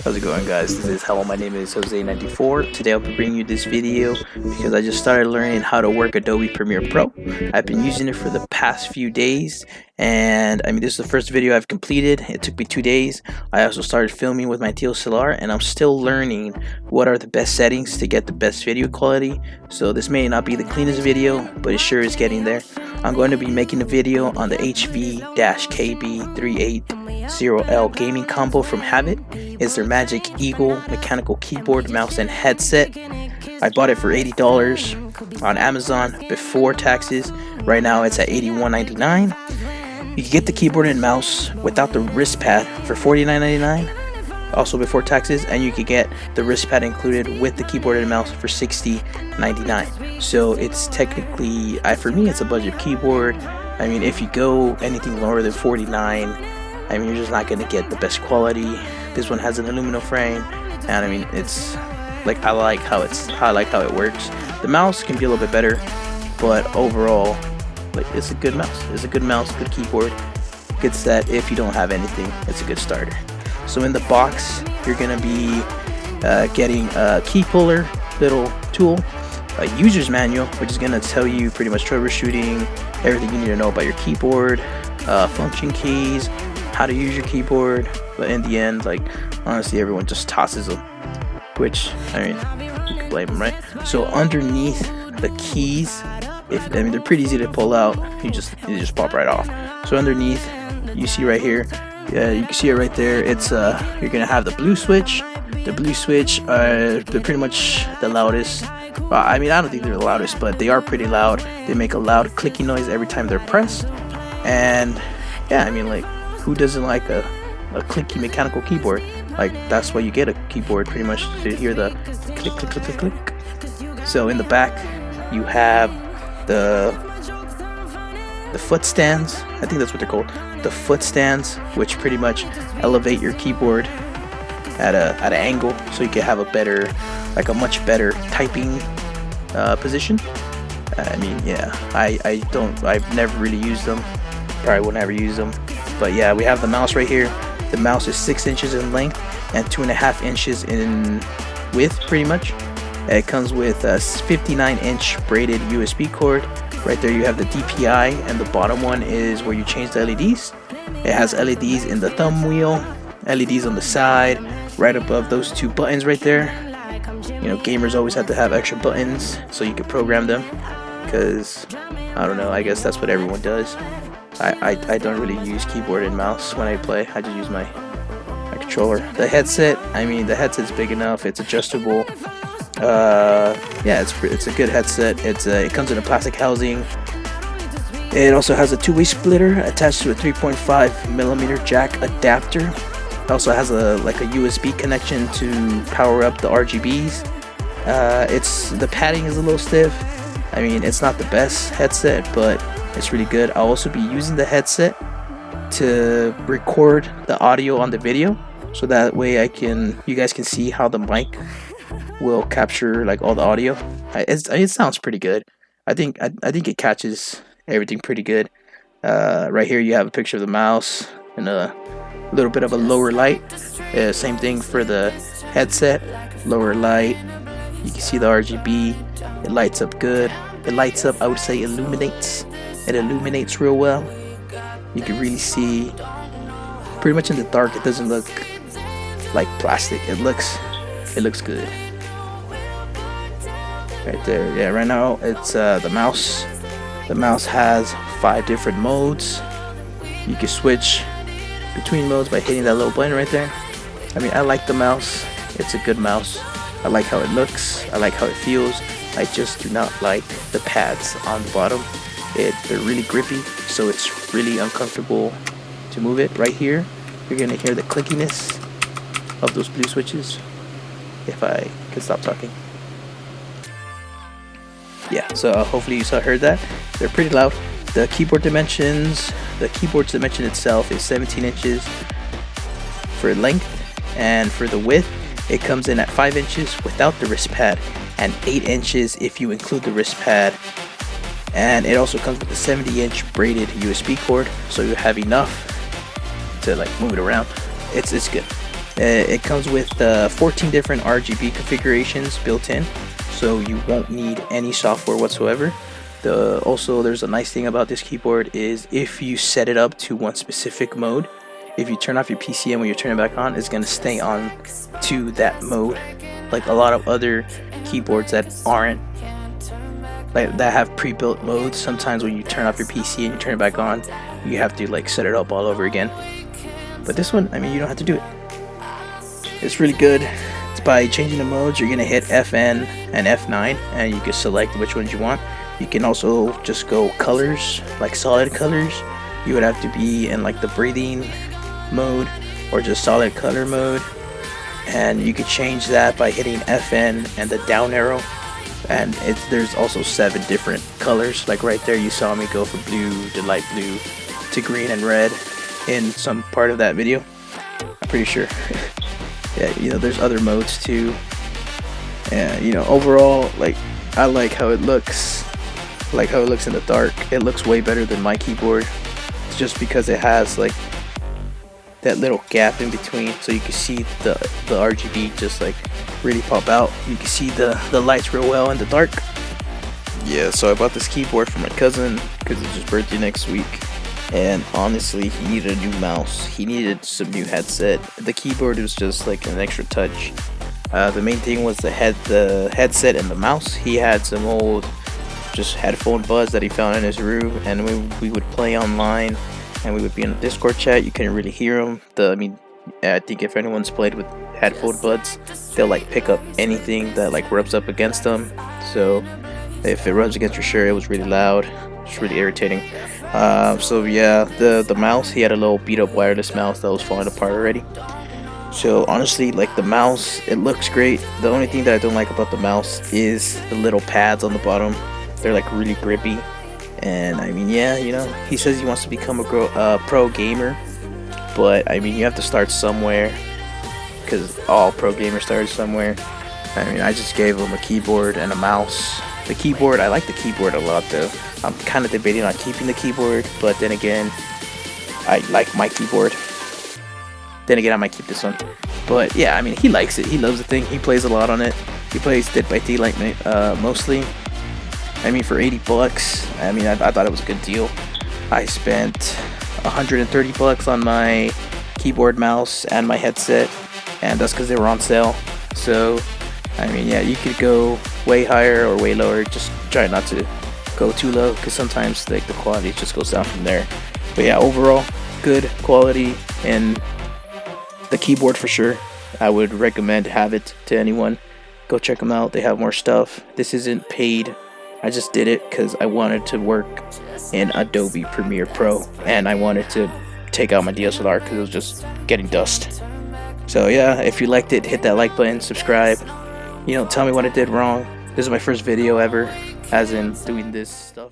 How's it going, guys? This is Hello, my name is Jose94. Today I'll be bringing you this video because I just started learning how to work Adobe Premiere Pro. I've been using it for the past few days, and this is the first video I've completed. It took me 2 days. I also started filming with my DSLR, and I'm still learning what are the best settings to get the best video quality. So this may not be the cleanest video, but it sure is getting there. I'm going to be making a video on the HV-KB380L gaming combo from Havit. It's their Magic Eagle mechanical keyboard, mouse, and headset. I bought it for $80 on Amazon before taxes. Right now it's at $81.99. You can get the keyboard and mouse without the wrist pad for $49.99, also before taxes, and you can get the wrist pad included with the keyboard and mouse for $60.99. So it's technically, for me, it's a budget keyboard. If you go anything lower than $49, you're just not going to get the best quality. This one has an aluminum frame, and it's like I like how it works. The mouse can be a little bit better, but overall, it's a good mouse. It's a good mouse, good keyboard, good set. If you don't have anything, it's a good starter. So in the box, you're gonna be getting a key puller, little tool, a user's manual, which is gonna tell you pretty much troubleshooting, everything you need to know about your keyboard, function keys, how to use your keyboard. But in the end, honestly, everyone just tosses them, which you can blame them, right? So underneath the keys, they're pretty easy to pull out. You just pop right off. So underneath, you see right here, you can see it right there. It's you're gonna have the blue switch. The blue switch are pretty much the loudest. Well, I don't think they're the loudest, but they are pretty loud. They make a loud clicking noise every time they're pressed. And yeah, who doesn't like a clicky mechanical keyboard? That's why you get a keyboard, pretty much, to hear the click, click, click, click, click. So in the back, you have the foot stands. I think that's what they're called. The foot stands, which pretty much elevate your keyboard at an angle, so you can have a much better typing position. I've never really used them. Probably will never use them. But yeah, we have the mouse right here. The mouse is 6 inches in length and 2.5 inches in width, pretty much. It comes with a 59-inch braided USB cord. Right there you have the DPI, and the bottom one is where you change the LEDs. It has LEDs in the thumb wheel, LEDs on the side, right above those two buttons right there. Gamers always have to have extra buttons so you can program them, because I don't know, I guess that's what everyone does. I don't really use keyboard and mouse when I play. I just use my controller. The headset, the headset's big enough. It's adjustable. Yeah, it's a good headset. It comes in a plastic housing. It also has a two-way splitter attached to a 3.5mm jack adapter. It also has a USB connection to power up the RGBs. The padding is a little stiff. It's not the best headset, but it's really good. I'll also be using the headset to record the audio on the video, so that way you guys can see how the mic will capture all the audio. It sounds pretty good. I think it catches everything pretty good. Right here you have a picture of the mouse and a little bit of a lower light. Same thing for the headset, lower light. You can see the RGB. It lights up good. It lights up, I would say, illuminates. It illuminates real well. You can really see pretty much in the dark. It doesn't look like plastic. It looks good. Right there. Yeah, right now it's the mouse. The mouse has 5 different modes. You can switch between modes by hitting that little button right there. I like the mouse. It's a good mouse. I like how it looks. I like how it feels. I just do not like the pads on the bottom. They're really grippy, so it's really uncomfortable to move it. Right here, you're gonna hear the clickiness of those blue switches. If I can stop talking. Yeah, so hopefully you heard that. They're pretty loud. The keyboard's dimension itself is 17 inches for length, and for the width, it comes in at 5 inches without the wrist pad, and 8 inches if you include the wrist pad. And it also comes with a 70-inch braided USB cord, so you have enough to move it around. It's good. It comes with 14 different RGB configurations built in, so you won't need any software whatsoever. Also, there's a nice thing about this keyboard is if you set it up to one specific mode, if you turn off your PC and when you turn it back on, it's going to stay on to that mode. Like a lot of other keyboards that aren't, like, that have pre-built modes, sometimes when you turn off your PC and you turn it back on, you have to like set it up all over again. But this one, I mean, you don't have to do it. It's really good. It's by changing the modes, you're going to hit FN and F9 and you can select which ones you want. You can also just go colors, like solid colors. You would have to be in like the breathing mode or just solid color mode, and you could change that by hitting FN and the down arrow. And there's also 7 different colors, like right there you saw me go from blue to light blue to green and red in some part of that video, I'm pretty sure. Yeah, you know, there's other modes too, and you know, overall, like, I like how it looks, in the dark. It looks way better than my keyboard. It's just because it has like that little gap in between, so you can see the RGB just like really pop out. You can see the lights real well in the dark. Yeah, so I bought this keyboard for my cousin because it's his birthday next week, and honestly, he needed a new mouse. He needed some new headset. The keyboard was just like an extra touch. The main thing was the headset and the mouse. He had some old just headphone buds that he found in his room, and we would play online, and we would be in a Discord chat. You couldn't really hear him. I think if anyone's played with headphone buds, they'll like pick up anything that like rubs up against them. So if it rubs against your shirt, it was really loud. It's really irritating. So yeah, the mouse, he had a little beat up wireless mouse that was falling apart already. So honestly, like, the mouse, it looks great. The only thing that I don't like about the mouse is the little pads on the bottom. They're like really grippy. And I mean, yeah, you know, he says he wants to become a pro gamer, but I mean, you have to start somewhere, because all pro gamers started somewhere. I mean, I just gave him a keyboard and a mouse. The keyboard, I like the keyboard a lot though. I'm kind of debating on keeping the keyboard, but then again, I like my keyboard. Then again, I might keep this one. But yeah, I mean, he likes it. He loves the thing. He plays a lot on it. He plays Dead by Daylight mostly. I mean, for 80 bucks, I mean, I thought it was a good deal. I spent 130 bucks on my keyboard, mouse, and my headset, and that's because they were on sale. So, I mean, yeah, you could go way higher or way lower. Just try not to go too low, because sometimes like the quality just goes down from there. But yeah, overall, good quality in the keyboard for sure. I would recommend Havit to anyone. Go check them out. They have more stuff. This isn't paid. I just did it because I wanted to work in Adobe Premiere Pro, and I wanted to take out my DSLR because it was just getting dust. So yeah, if you liked it, hit that like button, subscribe. You know, tell me what I did wrong. This is my first video ever, as in doing this stuff.